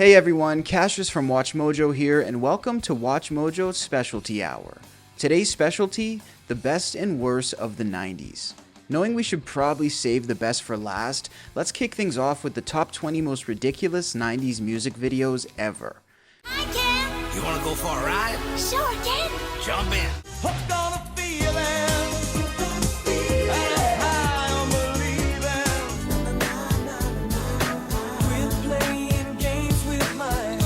Hey everyone, Cassius from MsMojo here, and welcome to MsMojo's Specialty Hour. Today's specialty, the best and worst of the 90s. Knowing we should probably save the best for last, let's kick things off with the top 20 most ridiculous 90s music videos ever. I can. You wanna go for a ride? Sure can. Jump in. Hooked on a feeling. High on believing. Quit playing games with my heart.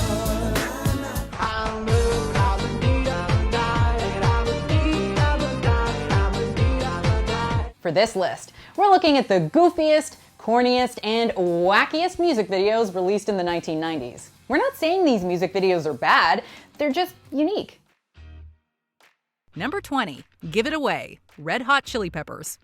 For this list, we're looking at the goofiest, corniest, and wackiest music videos released in the 1990s. We're not saying these music videos are bad, they're just unique. Number 20, Give It Away, Red Hot Chili Peppers.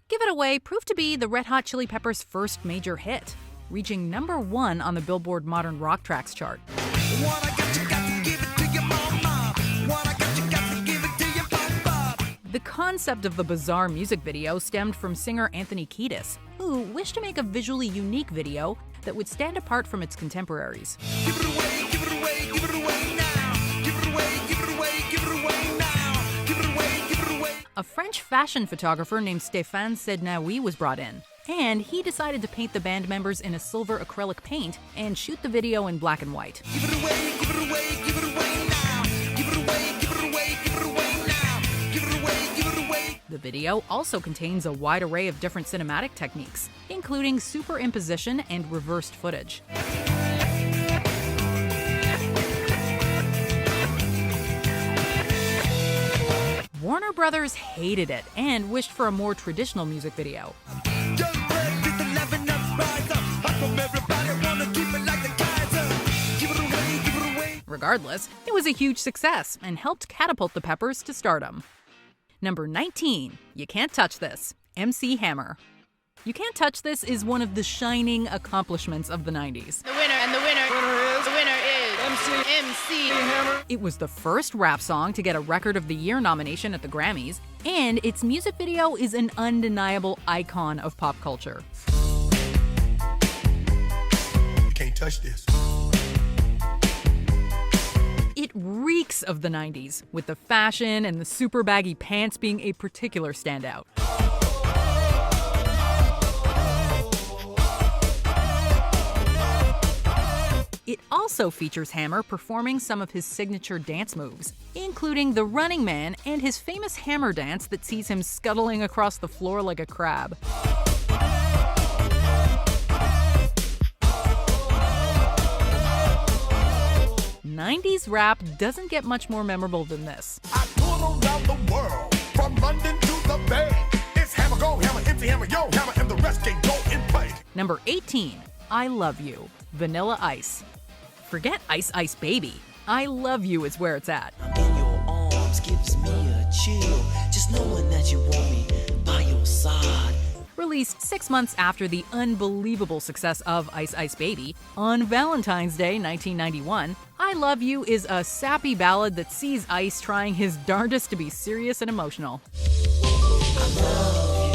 Give It Away proved to be the Red Hot Chili Peppers' first major hit, reaching number 1 on the Billboard Modern Rock Tracks chart. What I got, you got to give it to your mama. What I got, you got to give it to your papa. The concept of the bizarre music video stemmed from singer Anthony Kiedis, who wished to make a visually unique video that would stand apart from its contemporaries. Give it away, give it away, give it away now. Give it away, give it away, give it away now. Give it away, give it away. A French fashion photographer named Stéphane Sednaoui was brought in, and he decided to paint the band members in a silver acrylic paint and shoot the video in black and white. Give it away, give it away, give it away now. Give it away, give it away, give it away now. Give it away, give it away. The video also contains a wide array of different cinematic techniques, including superimposition and reversed footage. Warner Brothers hated it and wished for a more traditional music video. Young blood, get the loving up, rise up. Up from everybody, wanna keep it like the Kaiser. Give it away, give it away. Regardless, it was a huge success and helped catapult the Peppers to stardom. Number 19, You Can't Touch This, MC Hammer. You Can't Touch This is one of the shining accomplishments of the 90s. The winner is MC Hammer. It was the first rap song to get a Record of the Year nomination at the Grammys, and its music video is an undeniable icon of pop culture. You can't touch this. It reeks of the 90s, with the fashion and the super baggy pants being a particular standout. It also features Hammer performing some of his signature dance moves, including the Running Man and his famous hammer dance that sees him scuttling across the floor like a crab. '90s rap doesn't get much more memorable than this. I tour around the world, from London to the Bay. It's Hammer, go Hammer, MC Hammer, yo Hammer, and the rest can go in play. Number 18, I Love You, Vanilla Ice. Forget Ice Ice Baby. I Love You is where it's at. In your arms gives me a chill, just knowing that you want me by your side. Released 6 months after the unbelievable success of Ice Ice Baby, on Valentine's Day 1991, I Love You is a sappy ballad that sees Ice trying his darndest to be serious and emotional. I love you.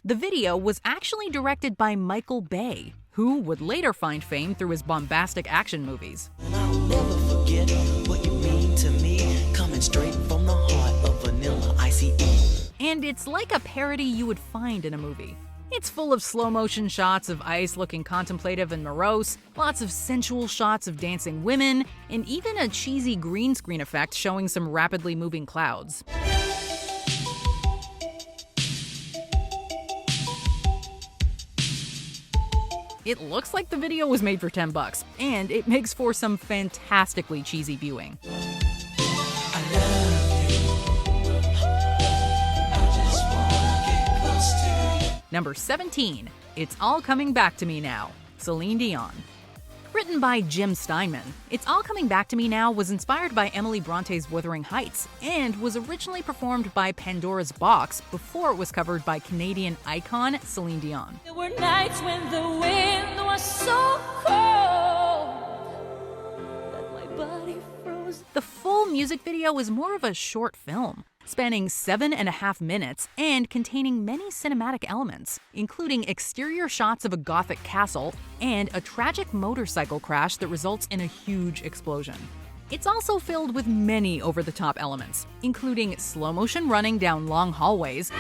The video was actually directed by Michael Bay, who would later find fame through his bombastic action movies. And I'll never forget what you mean to me, coming straight from the heart of Vanilla Ice. And it's like a parody you would find in a movie. It's full of slow-motion shots of Ice looking contemplative and morose, lots of sensual shots of dancing women, and even a cheesy green screen effect showing some rapidly moving clouds. It looks like the video was made for $10, and it makes for some fantastically cheesy viewing. I love you. I just wanna get close to you. Number 17, It's All Coming Back to Me Now, Celine Dion. Written by Jim Steinman, It's All Coming Back to Me Now was inspired by Emily Bronte's Wuthering Heights and was originally performed by Pandora's Box before it was covered by Canadian icon Celine Dion. There were nights when the wind was so cold that my body froze. The full music video is more of a short film, spanning 7.5 minutes and containing many cinematic elements, including exterior shots of a Gothic castle and a tragic motorcycle crash that results in a huge explosion. It's also filled with many over-the-top elements, including slow-motion running down long hallways,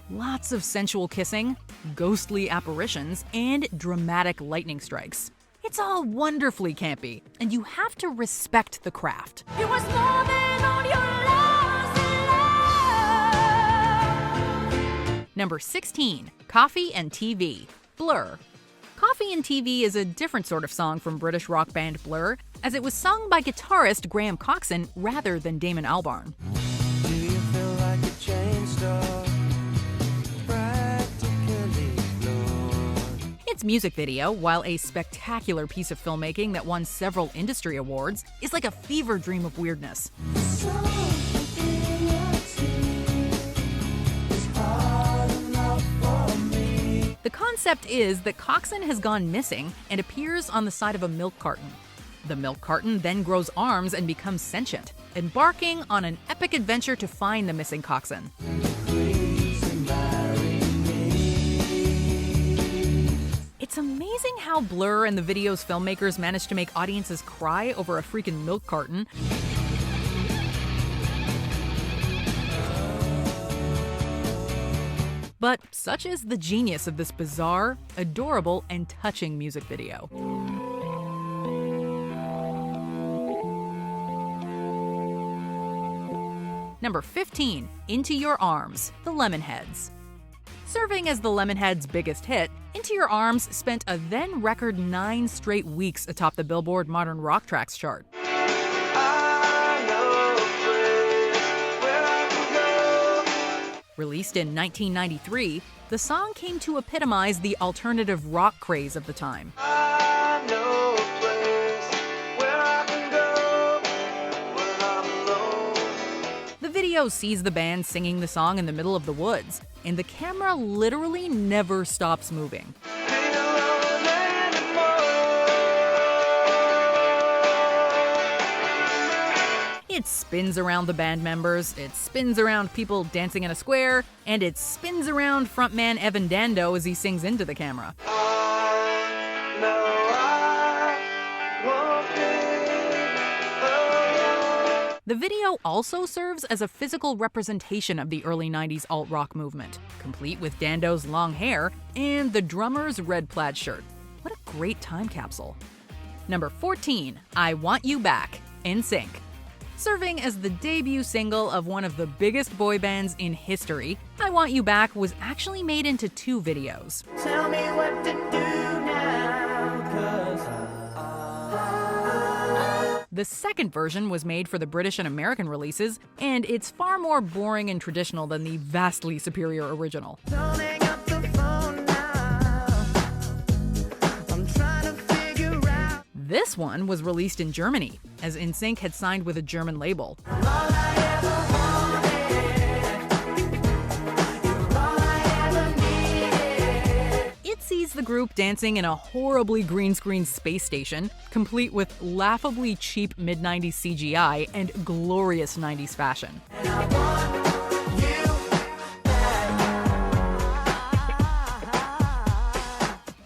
lots of sensual kissing, ghostly apparitions, and dramatic lightning strikes. It's all wonderfully campy, and you have to respect the craft. You must know that all your loves in love. Number 16, Coffee and TV, Blur. Coffee and TV is a different sort of song from British rock band Blur, as it was sung by guitarist Graham Coxon rather than Damon Albarn. Do you feel like a chain store? Practically floored. Its music video, while a spectacular piece of filmmaking that won several industry awards, is like a fever dream of weirdness. The concept is that Coxon has gone missing and appears on the side of a milk carton. The milk carton then grows arms and becomes sentient, embarking on an epic adventure to find the missing Coxon. It's amazing how Blur and the video's filmmakers managed to make audiences cry over a freaking milk carton. But such is the genius of this bizarre, adorable, and touching music video. Number 15, Into Your Arms, The Lemonheads. Serving as the Lemonheads' biggest hit, Into Your Arms spent a then record 9 straight weeks atop the Billboard Modern Rock Tracks chart. Released in 1993, the song came to epitomize the alternative rock craze of the time. The video sees the band singing the song in the middle of the woods, and the camera literally never stops moving. It spins around the band members, it spins around people dancing in a square, and it spins around frontman Evan Dando as he sings into the camera. The video also serves as a physical representation of the early 90s alt-rock movement, complete with Dando's long hair and the drummer's red plaid shirt. What a great time capsule. Number 14, I Want You Back, NSYNC. Serving as the debut single of one of the biggest boy bands in history, I Want You Back was actually made into 2 videos. Tell me what to do now, 'cause The second version was made for the British and American releases, and it's far more boring and traditional than the vastly superior original. don't hang up the phone now. I'm trying to figure out. This one was released in Germany, as NSYNC had signed with a German label. It sees the group dancing in a horribly green screen space station, complete with laughably cheap mid-90s CGI and glorious 90s fashion.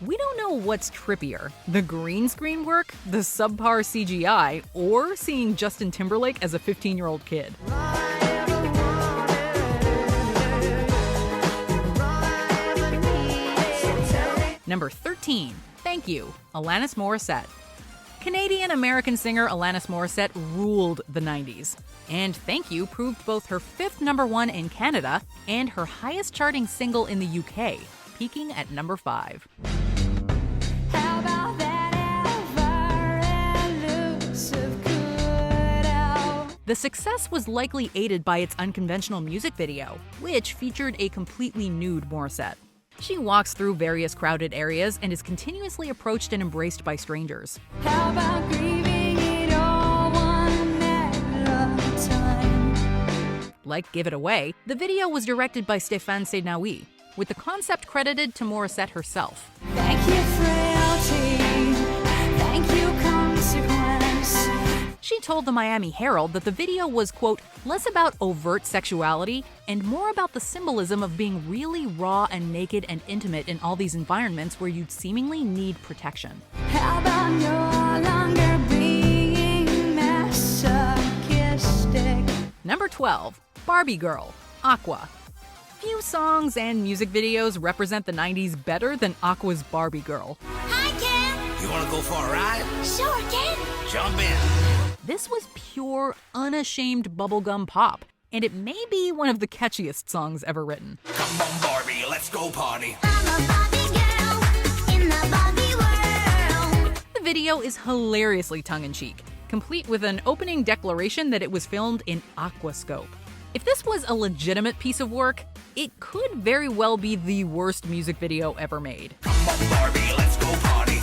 We don't know what's trippier, the green screen work, the subpar CGI, or seeing Justin Timberlake as a 15-year-old kid. Number 13, Thank You, Alanis Morissette. Canadian-American singer Alanis Morissette ruled the 90s. And Thank You proved both her 5th #1 in Canada and her highest charting single in the UK, peaking at number 5. How about that ever-elusive cutout? The success was likely aided by its unconventional music video, which featured a completely nude Morissette. She walks through various crowded areas and is continuously approached and embraced by strangers. How about grieving it all one at a time? Like Give It Away, the video was directed by Stéphane Sednaoui, with the concept credited to Morissette herself. Thank you, frailty. Thank you, consequence. She told the Miami Herald that the video was, quote, less about overt sexuality and more about the symbolism of being really raw and naked and intimate in all these environments where you'd seemingly need protection. How about no longer being masochistic? Number 12. Barbie Girl, Aqua. Few songs and music videos represent the 90s better than Aqua's Barbie Girl. Hi, Ken. You wanna go for a ride? Sure, Ken. Jump in. This was pure, unashamed bubblegum pop, and it may be one of the catchiest songs ever written. Come on, Barbie, let's go party. I'm a Barbie girl in the Barbie world. The video is hilariously tongue-in-cheek, complete with an opening declaration that it was filmed in aquascope. If this was a legitimate piece of work, it could very well be the worst music video ever made. Come on, Barbie, let's go party.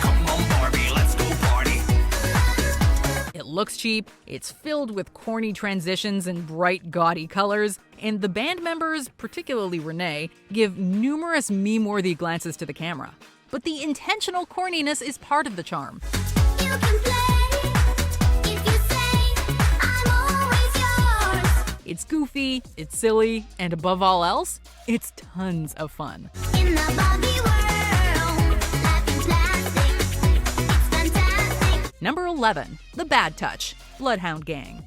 Come on, Barbie, let's go party. It looks cheap, it's filled with corny transitions and bright, gaudy colors, and the band members, particularly Renee, give numerous meme-worthy glances to the camera. But the intentional corniness is part of the charm. You can play if you say I'm always yours. It's goofy, it's silly, and above all else, it's tons of fun. In the Barbie world, life in plastic. It's fantastic. Number 11. The Bad Touch, Bloodhound Gang.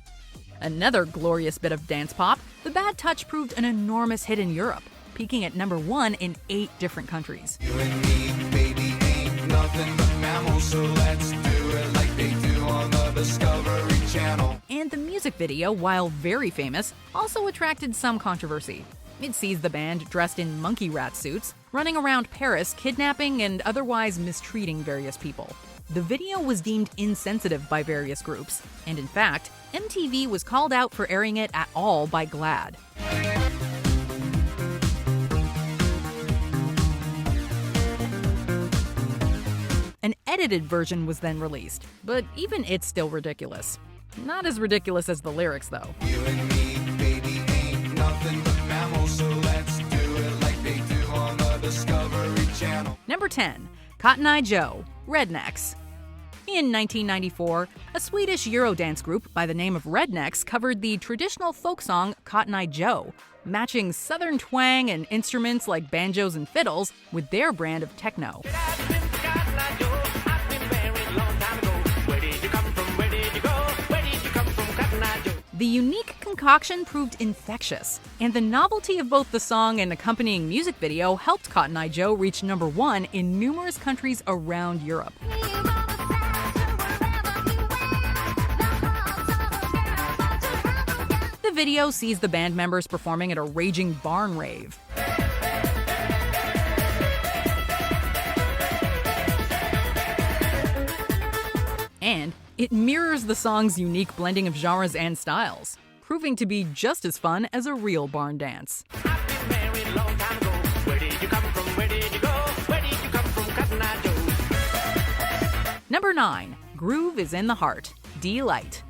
Another glorious bit of dance pop, The Bad Touch proved an enormous hit in Europe, peaking at number 1 in 8 different countries. You and me, baby, ain't nothing but mammals, so let's do it like they do on the Discovery Channel. And the music video, while very famous, also attracted some controversy. It sees the band dressed in monkey rat suits, running around Paris kidnapping and otherwise mistreating various people. The video was deemed insensitive by various groups, and in fact, MTV was called out for airing it at all by GLAAD. An edited version was then released, but even it's still ridiculous. Not as ridiculous as the lyrics, though. You and me, baby, ain't nothing but mammals, so let's do it like they do on the Discovery Channel. Number 10. Cotton Eye Joe, Rednecks. In 1994, a Swedish Eurodance group by the name of Rednecks covered the traditional folk song Cotton Eye Joe, matching southern twang and instruments like banjos and fiddles with their brand of techno. The unique concoction proved infectious, and the novelty of both the song and accompanying music video helped Cotton Eye Joe reach number 1 in numerous countries around Europe. The video sees the band members performing at a raging barn rave. And it mirrors the song's unique blending of genres and styles, proving to be just as fun as a real barn dance. Number 9. Groove is in the Heart, D-Light.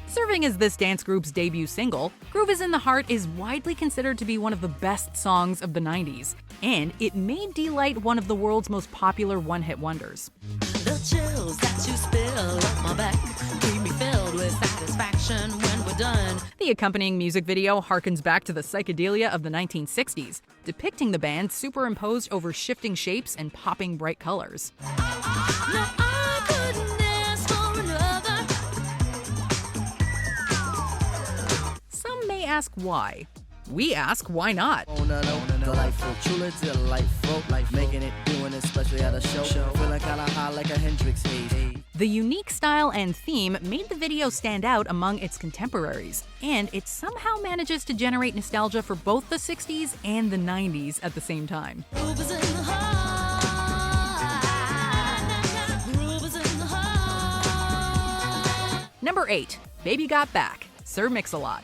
Serving as this dance group's debut single, Groove is in the Heart is widely considered to be one of the best songs of the 90s, and it made D-Light one of the world's most popular one-hit wonders. The chills that you spill up my back keep me filled with satisfaction when we're done. The accompanying music video harkens back to the psychedelia of the 1960s, depicting the band superimposed over shifting shapes and popping bright colors. No, I couldn't ask for another. Some may ask why. We ask why not. Oh, no, delightful, truly delightful. Life making it, doing it, especially at a show. Feeling kinda high like a Hendrix haze. The unique style and theme made the video stand out among its contemporaries, and it somehow manages to generate nostalgia for both the 60s and the 90s at the same time. Groove is in the heart. Groove is in the heart. Number 8. Baby Got Back, Sir Mix-a-Lot.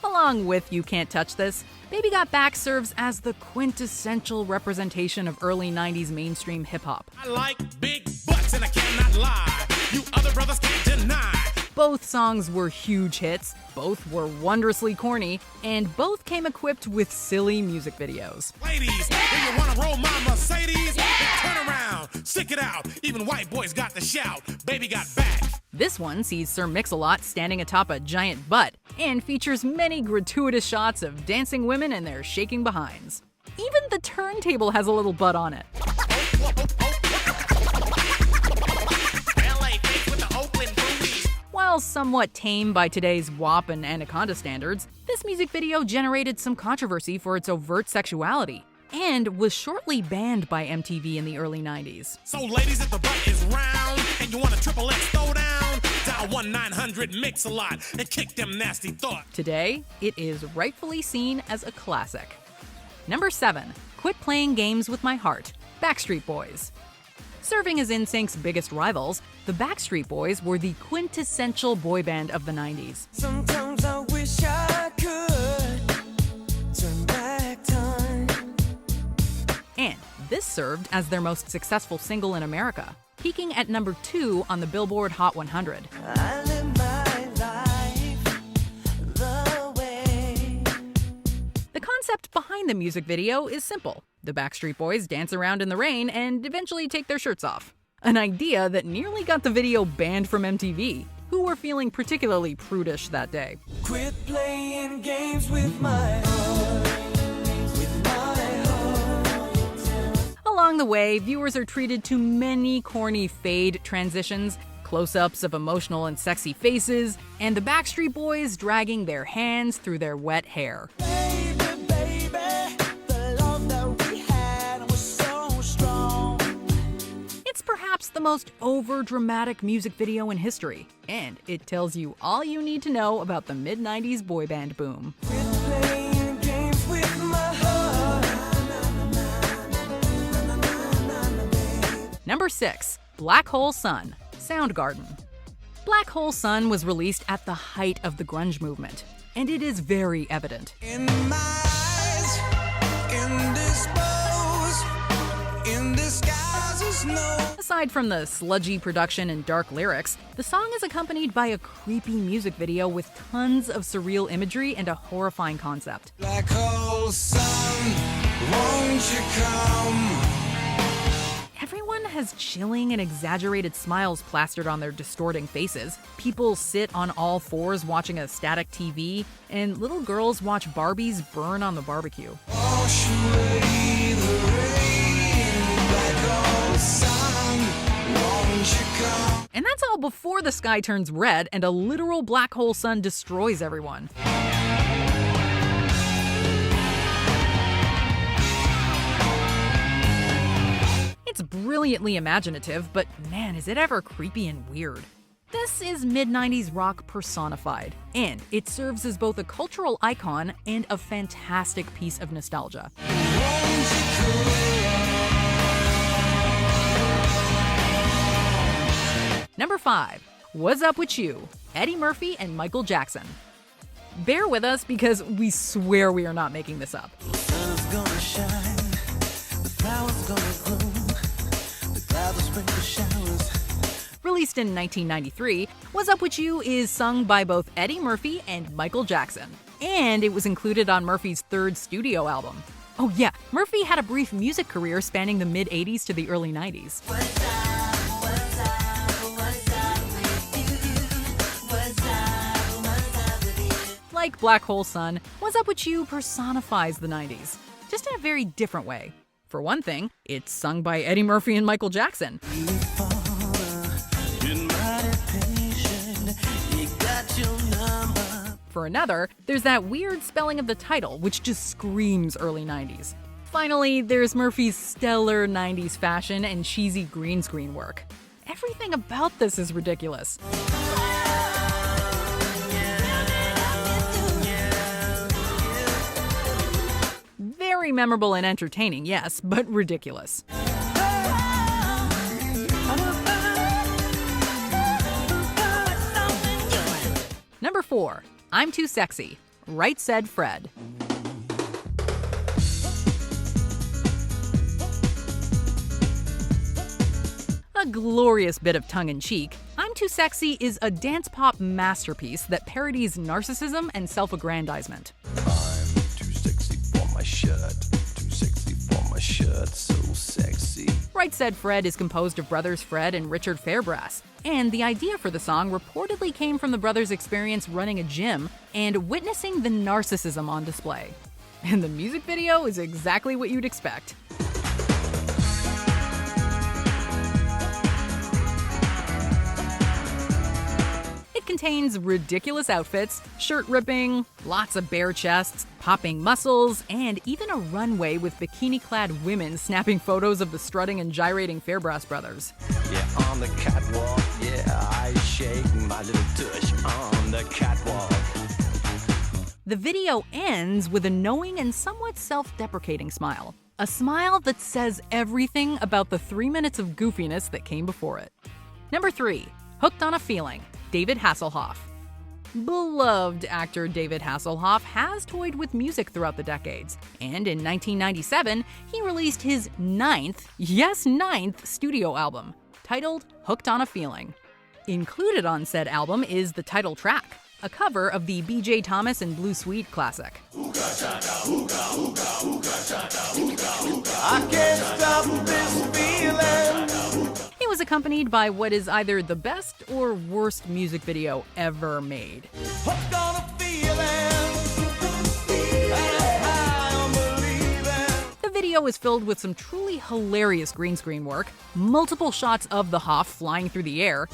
Along with You Can't Touch This, Baby Got Back serves as the quintessential representation of early 90s mainstream hip-hop. I like big butts and I cannot lie. You other brothers can't deny. Both songs were huge hits, both were wondrously corny, and both came equipped with silly music videos. Ladies, do you wanna roll my Mercedes? Then turn around Stick it out. Even white boys got to shout. Baby got back. This one sees Sir Mix-a-Lot standing atop a giant butt and features many gratuitous shots of dancing women and their shaking behinds. Even the turntable has a little butt on it. While somewhat tame by today's WAP and Anaconda standards, this music video generated some controversy for its overt sexuality and was shortly banned by MTV in the early 90s. So ladies, if the butt is round and you want a triple X throw down, dial 1-900-MIX-a-lot and kick them nasty thoughts. Today, it is rightfully seen as a classic. Number 7. Quit Playing Games with My Heart, Backstreet Boys. Serving as NSYNC's biggest rivals, the Backstreet Boys were the quintessential boy band of the 90s. Sometimes I wish I could turn back time. And this served as their most successful single in America, peaking at number 2 on the Billboard Hot 100. I live my life the way. The concept behind the music video is simple. The Backstreet Boys dance around in the rain and eventually take their shirts off. An idea that nearly got the video banned from MTV, who were feeling particularly prudish that day. Quit playing games with my heart. With my heart. Along the way, viewers are treated to many corny fade transitions, close-ups of emotional and sexy faces, and the Backstreet Boys dragging their hands through their wet hair. Baby, baby, the love that we had was so strong. It's perhaps the most over-dramatic music video in history, and it tells you all you need to know about the mid-90s boy band boom. Quit playing games with my heart. Number 6. Black Hole Sun, Soundgarden. Black Hole Sun was released at the height of the grunge movement, and it is very evident. In my eyes, indisposed, in disguise no. Aside from the sludgy production and dark lyrics, the song is accompanied by a creepy music video with tons of surreal imagery and a horrifying concept. Black hole sun, won't you come? Everyone has chilling and exaggerated smiles plastered on their distorting faces. People sit on all fours watching a static TV, and little girls watch Barbies burn on the barbecue. Wash away the rain. Black hole sun, won't you come? And that's all before the sky turns red and a literal black hole sun destroys everyone. It's brilliantly imaginative, but man, is it ever creepy and weird. This is mid-90s rock personified, and it serves as both a cultural icon and a fantastic piece of nostalgia. Number 5. What's Up With You? Eddie Murphy and Michael Jackson. Bear with us because we swear we are not making this up. Sun's gonna shine, the flowers gonna bloom, the clouds will sprinkle showers. Released in 1993, What's Up With You is sung by both Eddie Murphy and Michael Jackson. And it was included on Murphy's third studio album. Oh yeah, Murphy had a brief music career spanning the mid-80s to the early 90s. Like Black Hole Sun, What's Up With You personifies the 90s, just in a very different way. For one thing, it's sung by Eddie Murphy and Michael Jackson. For another, there's that weird spelling of the title, which just screams early 90s. Finally, there's Murphy's stellar 90s fashion and cheesy green screen work. Everything about this is ridiculous. Very memorable and entertaining, yes, but ridiculous. Number 4. I'm Too Sexy, Right Said Fred. A glorious bit of tongue-in-cheek, I'm Too Sexy is a dance pop masterpiece that parodies narcissism and self-aggrandizement. I'm too sexy for my shirt, too sexy for my shirt so sexy. Right Said Fred is composed of brothers Fred and Richard Fairbrass, and the idea for the song reportedly came from the brothers' experience running a gym and witnessing the narcissism on display. And the music video is exactly what you'd expect. It contains ridiculous outfits, shirt ripping, lots of bare chests, popping muscles, and even a runway with bikini-clad women snapping photos of the strutting and gyrating Fairbrass brothers. Yeah, on the catwalk, yeah, I shake my little tush on the catwalk. The video ends with a knowing and somewhat self-deprecating smile. A smile that says everything about the 3 minutes of goofiness that came before it. Number 3, Hooked on a Feeling, David Hasselhoff. Beloved actor David Hasselhoff has toyed with music throughout the decades, and in 1997, he released his ninth studio album, titled Hooked on a Feeling. Included on said album is the title track, a cover of the B.J. Thomas and Blue Suede classic. I can't stop this feeling. It was accompanied by what is either the best or worst music video ever made. Hooked on a feeling. And I'm believing. The video is filled with some truly hilarious green screen work, multiple shots of the Hoff flying through the air,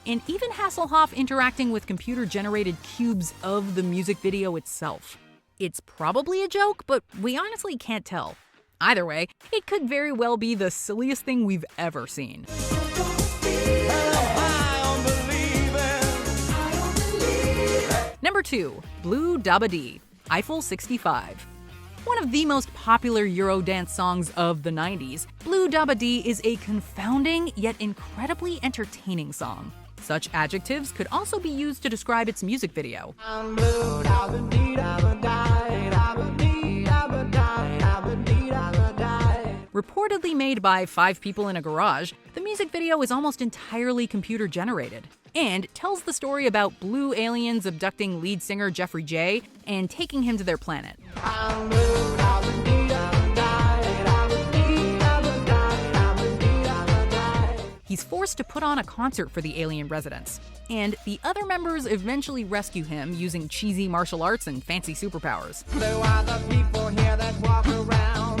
and even Hasselhoff interacting with computer-generated cubes of the music video itself. It's probably a joke, but we honestly can't tell. Either way, it could very well be the silliest thing we've ever seen. Number 2, Blue Dabba Dee, Eiffel 65. One of the most popular Eurodance songs of the 90s, Blue Dabba Dee is a confounding yet incredibly entertaining song. Such adjectives could also be used to describe its music video. Reportedly made by 5 people in a garage, the music video is almost entirely computer generated and tells the story about blue aliens abducting lead singer Jeffrey J and taking him to their planet. He's forced to put on a concert for the alien residents, and the other members eventually rescue him using cheesy martial arts and fancy superpowers. Blue are the people here that walk around.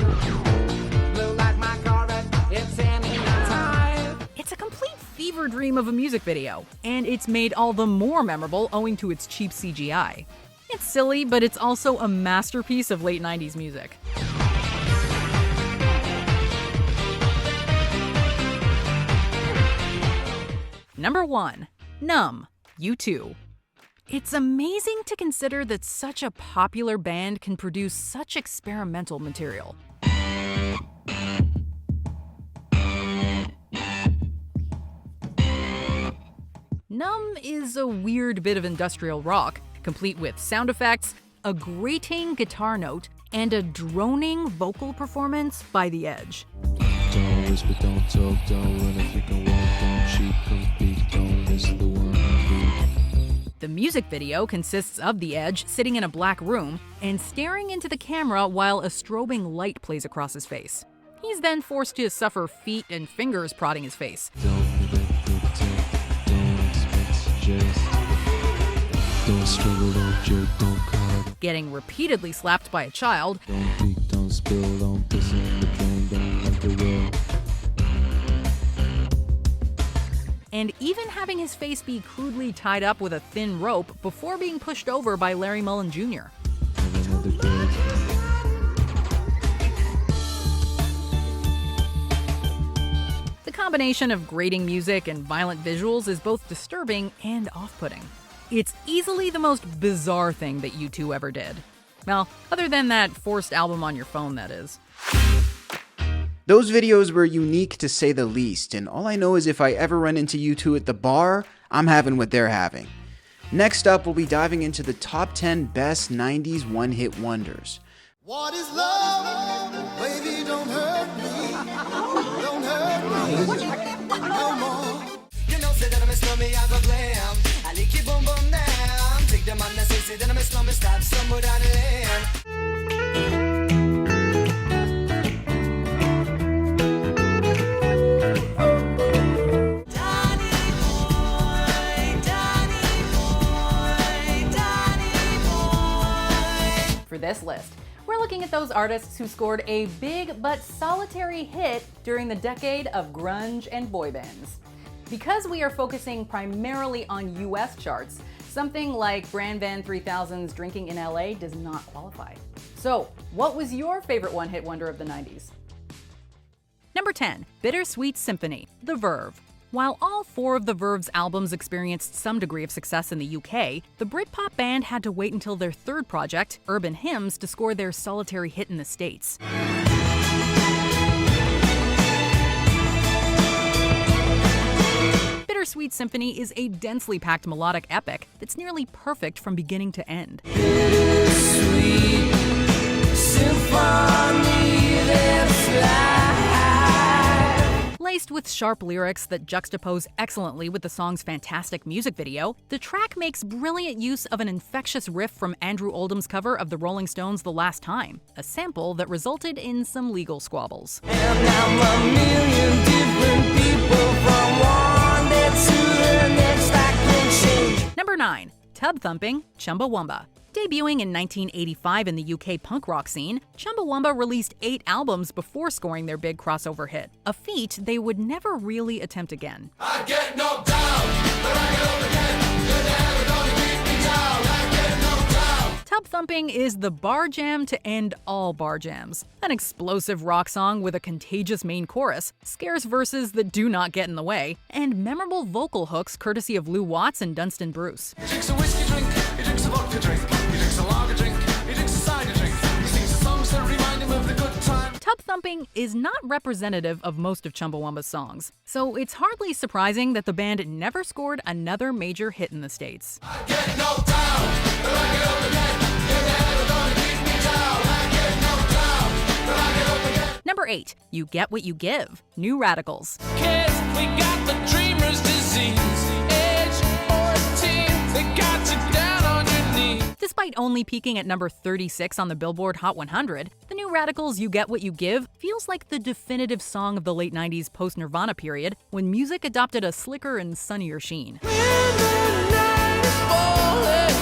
Blue like my Corvette, it's any time. It's a complete fever dream of a music video, and it's made all the more memorable owing to its cheap CGI. It's silly, but it's also a masterpiece of late 90s music. Number 1, Numb, U2. It's amazing to consider that such a popular band can produce such experimental material. Numb is a weird bit of industrial rock, complete with sound effects, a grating guitar note, and a droning vocal performance by The Edge. Don't whisper, don't talk, don't run if you can walk, don't cheat, compete, don't miss the one beat. The music video consists of The Edge sitting in a black room and staring into the camera while a strobing light plays across his face. He's then forced to suffer feet and fingers prodding his face. Don't pretend, don't expect suggest. Don't struggle, don't jerk, don't cry. Getting repeatedly slapped by a child, Don't peek, don't spill, don't piss in the drain, don't let the well. and even having his face be crudely tied up with a thin rope before being pushed over by Larry Mullen Jr. Have another day. The combination of grating music and violent visuals is both disturbing and off-putting. It's easily the most bizarre thing that U2 ever did. Well, other than that forced album on your phone, that is. Those videos were unique to say the least, and all I know is if I ever run into U2 at the bar, I'm having what they're having. Next up, we'll be diving into the top 10 best 90s one-hit wonders. What is love? Baby, don't hurt me. Don't hurt me no more. You know, say that I'm a stormy, I go glam. I like you boom boom now. the man that says it, then I'm a slum, stab somewhere down the lane. For this list, we're looking at those artists who scored a big but solitary hit during the decade of grunge and boy bands. Because we are focusing primarily on US charts, something like Bran Van 3000's Drinking in LA does not qualify. So, what was your favorite one-hit wonder of the 90s? Number 10, Bittersweet Symphony, The Verve. While all 4 of the Verve's albums experienced some degree of success in the UK, the Britpop band had to wait until their third project, Urban Hymns, to score their solitary hit in the States. Bittersweet Symphony is a densely packed melodic epic that's nearly perfect from beginning to end. Laced with sharp lyrics that juxtapose excellently with the song's fantastic music video, the track makes brilliant use of an infectious riff from Andrew Oldham's cover of the Rolling Stones' The Last Time, a sample that resulted in some legal squabbles. And I'm a million different people from one day to the next. I can change. Number 9, Tub Thumping, Chumbawamba. Debuting in 1985 in the UK punk rock scene, Chumbawamba released 8 albums before scoring their big crossover hit, a feat they would never really attempt again. I get knocked down, but I get up again. You're never gonna keep me down. I get knocked down. Tub Thumping is the bar jam to end all bar jams. An explosive rock song with a contagious main chorus, scarce verses that do not get in the way, and memorable vocal hooks courtesy of Lou Watts and Dunstan Bruce. He drinks a whiskey drink, he drinks a vodka drink, he drinks a lager drink, he drinks a cider drink. He sings the songs that remind him of the good time. Tub Thumping is not representative of most of Chumbawamba's songs, so it's hardly surprising that the band never scored another major hit in the States. I get knocked down, but I get up again. You're never gonna keep me down. I get knocked down, but I get up again. Number 8, You Get What You Give, New Radicals. Kids, we got the dreamer's disease. Age 14, they got you down on your knees. Despite only peaking at number 36 on the Billboard Hot 100, the New Radicals' You Get What You Give feels like the definitive song of the late 90s post-Nirvana period, when music adopted a slicker and sunnier sheen. When the night is falling,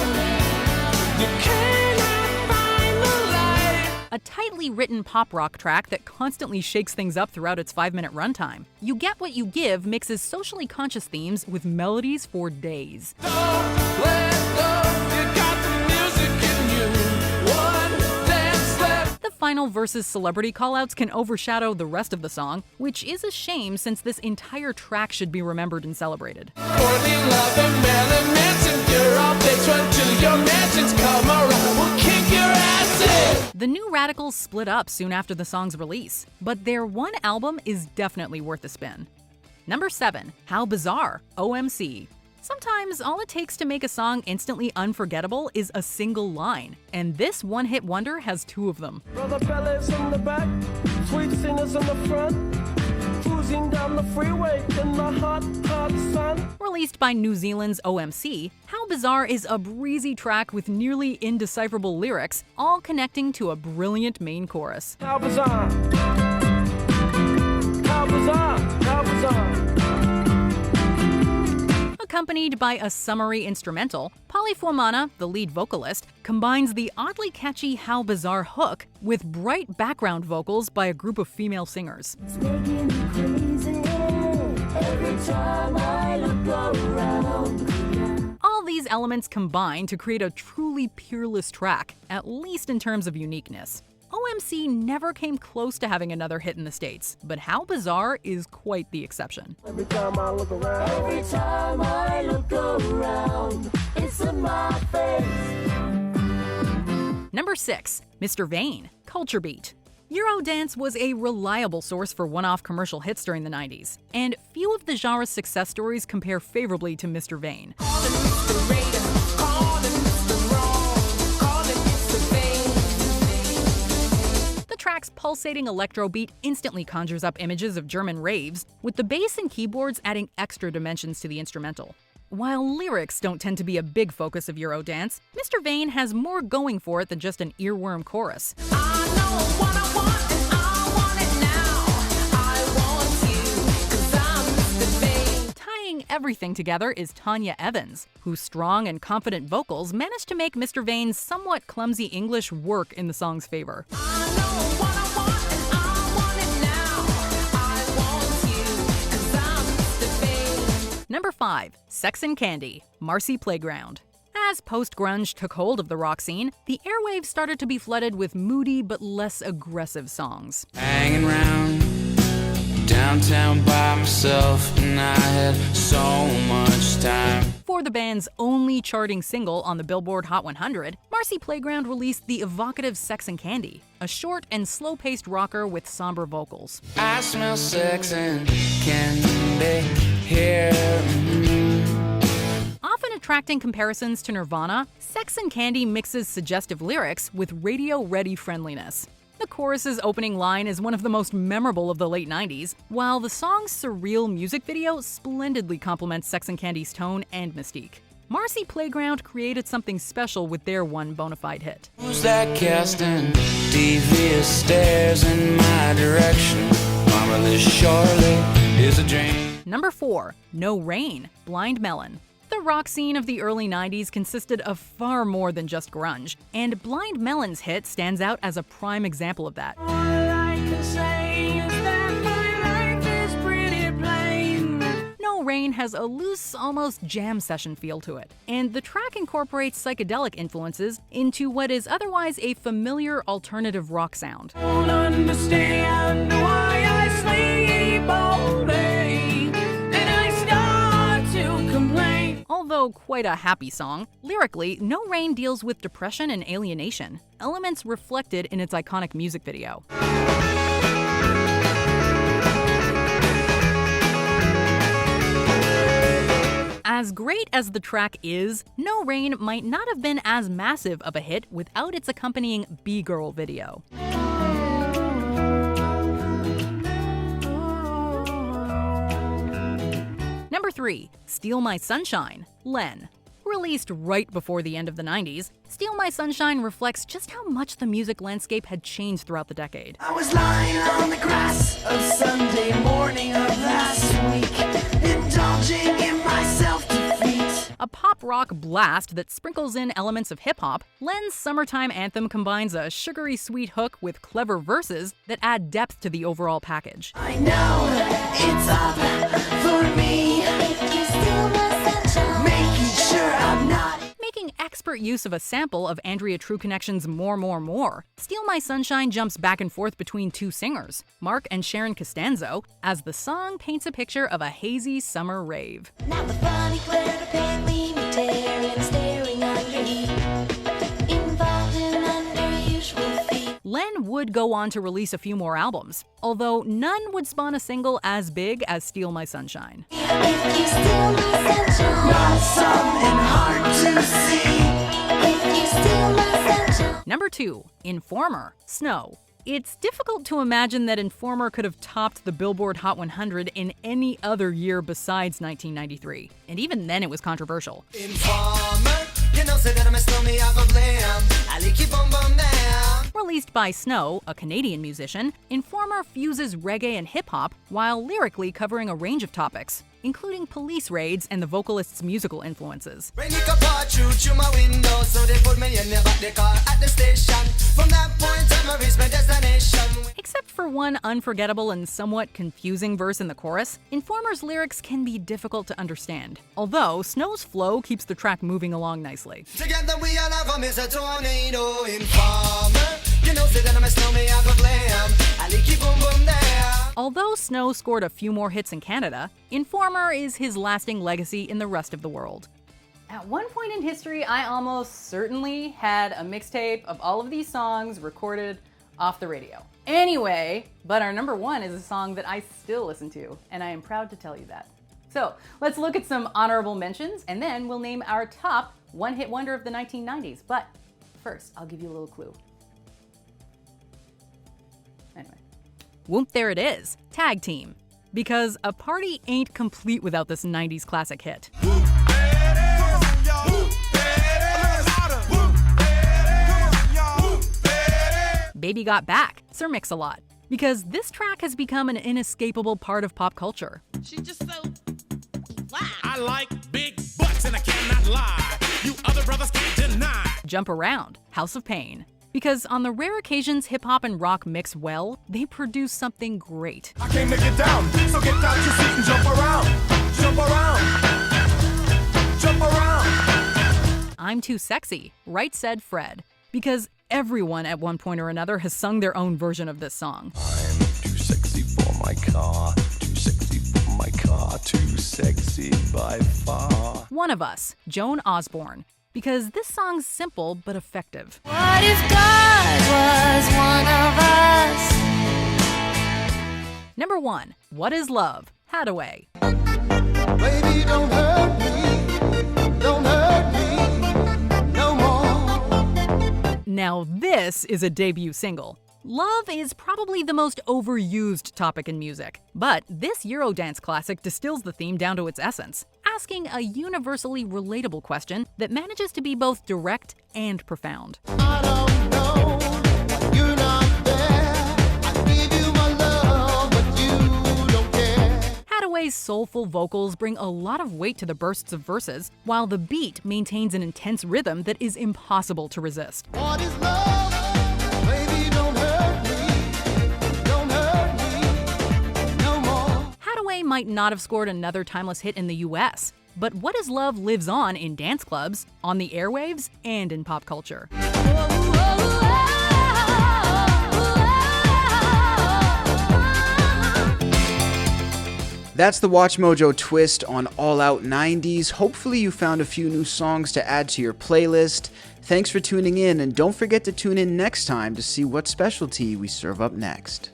you cannot find the light. A tightly written pop rock track that constantly shakes things up throughout its 5-minute runtime. You Get What You Give mixes socially conscious themes with melodies for days. Don't let go, you got the music in you. One dance left. The final verse's celebrity callouts can overshadow the rest of the song, which is a shame since this entire track should be remembered and celebrated. Courtney Love and Marilyn Manson, you're all bitch run to your mansions. Come around, we'll kick your ass in. The New Radicals split up soon after the song's release, but their one album is definitely worth a spin. Number 7, How Bizarre, OMC. Sometimes all it takes to make a song instantly unforgettable is a single line, and this one-hit wonder has 2 of them. Brother Bellas in the back, sweet singers in the front, cruising down the freeway in the hot, hot sun. Released by New Zealand's OMC, How Bizarre is a breezy track with nearly indecipherable lyrics, all connecting to a brilliant main chorus. How bizarre! How bizarre! How bizarre! Accompanied by a summary instrumental, Polly Fuemana, the lead vocalist, combines the oddly catchy How Bizarre hook with bright background vocals by a group of female singers. It's making me crazy every time I look around. All these elements combine to create a truly peerless track, at least in terms of uniqueness. OMC never came close to having another hit in the States, but How Bizarre is quite the exception. Every time I look around, Every time I look around, it's in my face. Number 6, Mr. Vane, Culture Beat. Eurodance was a reliable source for one-off commercial hits during the 90s, and few of the genre's success stories compare favorably to Mr. Vane. The track's pulsating electro beat instantly conjures up images of German raves, with the bass and keyboards adding extra dimensions to the instrumental. While lyrics don't tend to be a big focus of Eurodance, Mr. Vane has more going for it than just an earworm chorus. I know what I want and I want it now. I want you, 'cause I'm Mr. Vane. Tying everything together is Tanya Evans, whose strong and confident vocals managed to make Mr. Vane's somewhat clumsy English work in the song's favor. I know what I want and I want it now. I want you, 'cause I'm Mr. Vane. Number 5. Sex and Candy, Marcy Playground. As post-grunge took hold of the rock scene, the airwaves started to be flooded with moody but less aggressive songs. Hanging round downtown by myself, and I had so much time. For the band's only charting single on the Billboard Hot 100, Marcy Playground released the evocative Sex and Candy, a short and slow-paced rocker with somber vocals. I smell sex and candy here. Often attracting comparisons to Nirvana, Sex and Candy mixes suggestive lyrics with radio-ready friendliness. The chorus's opening line is one of the most memorable of the late 90s, while the song's surreal music video splendidly complements Sex and Candy's tone and mystique. Marcy Playground created something special with their one bona fide hit. Who's that casting devious stares in my direction? Mama, this surely is a dream. Number 4. No Rain, Blind Melon. The rock scene of the early 90s consisted of far more than just grunge, and Blind Melon's hit stands out as a prime example of that. All I can say is that my life is pretty plain. No Rain has a loose, almost jam session feel to it, and the track incorporates psychedelic influences into what is otherwise a familiar alternative rock sound. Don't understand why I sleep all day, and I start to complain. Although quite a happy song, lyrically, No Rain deals with depression and alienation, elements reflected in its iconic music video. As great as the track is, No Rain might not have been as massive of a hit without its accompanying B-Girl video. Number 3. Steal My Sunshine, Len. Released right before the end of the 90s, Steal My Sunshine reflects just how much the music landscape had changed throughout the decade. I was lying on the grass of Sunday morning of last week, indulging in my self-defeat. A pop-rock blast that sprinkles in elements of hip-hop, Len's summertime anthem combines a sugary sweet hook with clever verses that add depth to the overall package. I know it's up for me, making sure I'm not. Making expert use of a sample of Andrea True Connection's More, More, More, Steal My Sunshine jumps back and forth between two singers, Mark and Sharon Costanzo, as the song paints a picture of a hazy summer rave. Now the funny glare to pain leave me tearing, staring underneath, involved in unusual feet. Len would go on to release a few more albums, although none would spawn a single as big as Steal My Sunshine. If you steal my sunshine, Not something hard to see. if you steal my sunshine. Number 2. Informer, Snow. It's difficult to imagine that Informer could have topped the Billboard Hot 100 in any other year besides 1993, and even then it was controversial. Informer, you know, say that I'm a snowman, I go blam. I like you boom boom down. Released by Snow, a Canadian musician, Informer fuses reggae and hip-hop while lyrically covering a range of topics, including police raids and the vocalist's musical influences. Rain it could pour through my window, so they put me in the back the car at the station. From that point on, I reached my destination. Except for one unforgettable and somewhat confusing verse in the chorus, Informer's lyrics can be difficult to understand, although Snow's flow keeps the track moving along nicely. Together we all have a Mr. Tornado. Informer, you know, say that I'm a snowman, I go blam. I like you boom boom down. Although Snow scored a few more hits in Canada, Informer is his lasting legacy in the rest of the world. At one point in history, I almost certainly had a mixtape of all of these songs recorded off the radio. Anyway, but our number 1 is a song that I still listen to, and I am proud to tell you that. So let's look at some honorable mentions, and then we'll name our top one-hit wonder of the 1990s. But first, I'll give you a little clue. Anyway. Whoop, there it is, Tag Team. Because a party ain't complete without this 90s classic hit. Hey, Baby Got Back, Sir Mix-a-Lot, because this track has become an inescapable part of pop culture. She's just so wow. I like big butts and I cannot lie. You other brothers can't deny. Jump Around, House of Pain, because on the rare occasions hip-hop and rock mix well, they produce something great. I came to get down, so get out your seat and jump around. Jump around. Jump around. I'm Too Sexy, Right Said Fred, because everyone at one point or another has sung their own version of this song. I'm too sexy for my car, too sexy for my car, too sexy by far. One of Us, Joan Osborne, because this song's simple but effective. What if God was one of us? Number 1, What Is Love? Hadaway. Baby, don't hurt me. Don't hurt me no more. Now this is a debut single. Love is probably the most overused topic in music, but this Eurodance classic distills the theme down to its essence, asking a universally relatable question that manages to be both direct and profound. I don't know. You're not there. I give you my love, but you don't care. Hadaway's soulful vocals bring a lot of weight to the bursts of verses, while the beat maintains an intense rhythm that is impossible to resist. What is love? Baby, don't hurt me. Don't hurt me no more. Hadaway might not have scored another timeless hit in the US, but What Is Love lives on in dance clubs, on the airwaves, and in pop culture. That's the Watch Mojo twist on All Out 90s. Hopefully you found a few new songs to add to your playlist. Thanks for tuning in, and don't forget to tune in next time to see what specialty we serve up next.